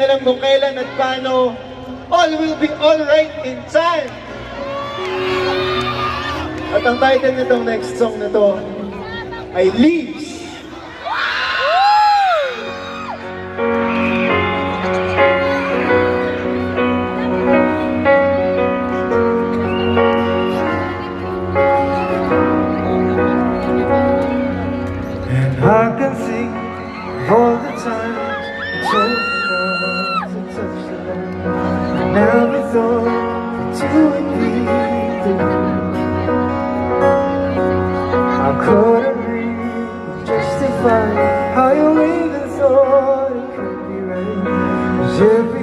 Alam kung kailan at paano, all will be alright in time. At ang title nitong next song na to ay Leaves. And I can think of all the times you told me not to touch the land. I never thought that you would be the one. I couldn't really justify how you even thought it could be right. 'Cause every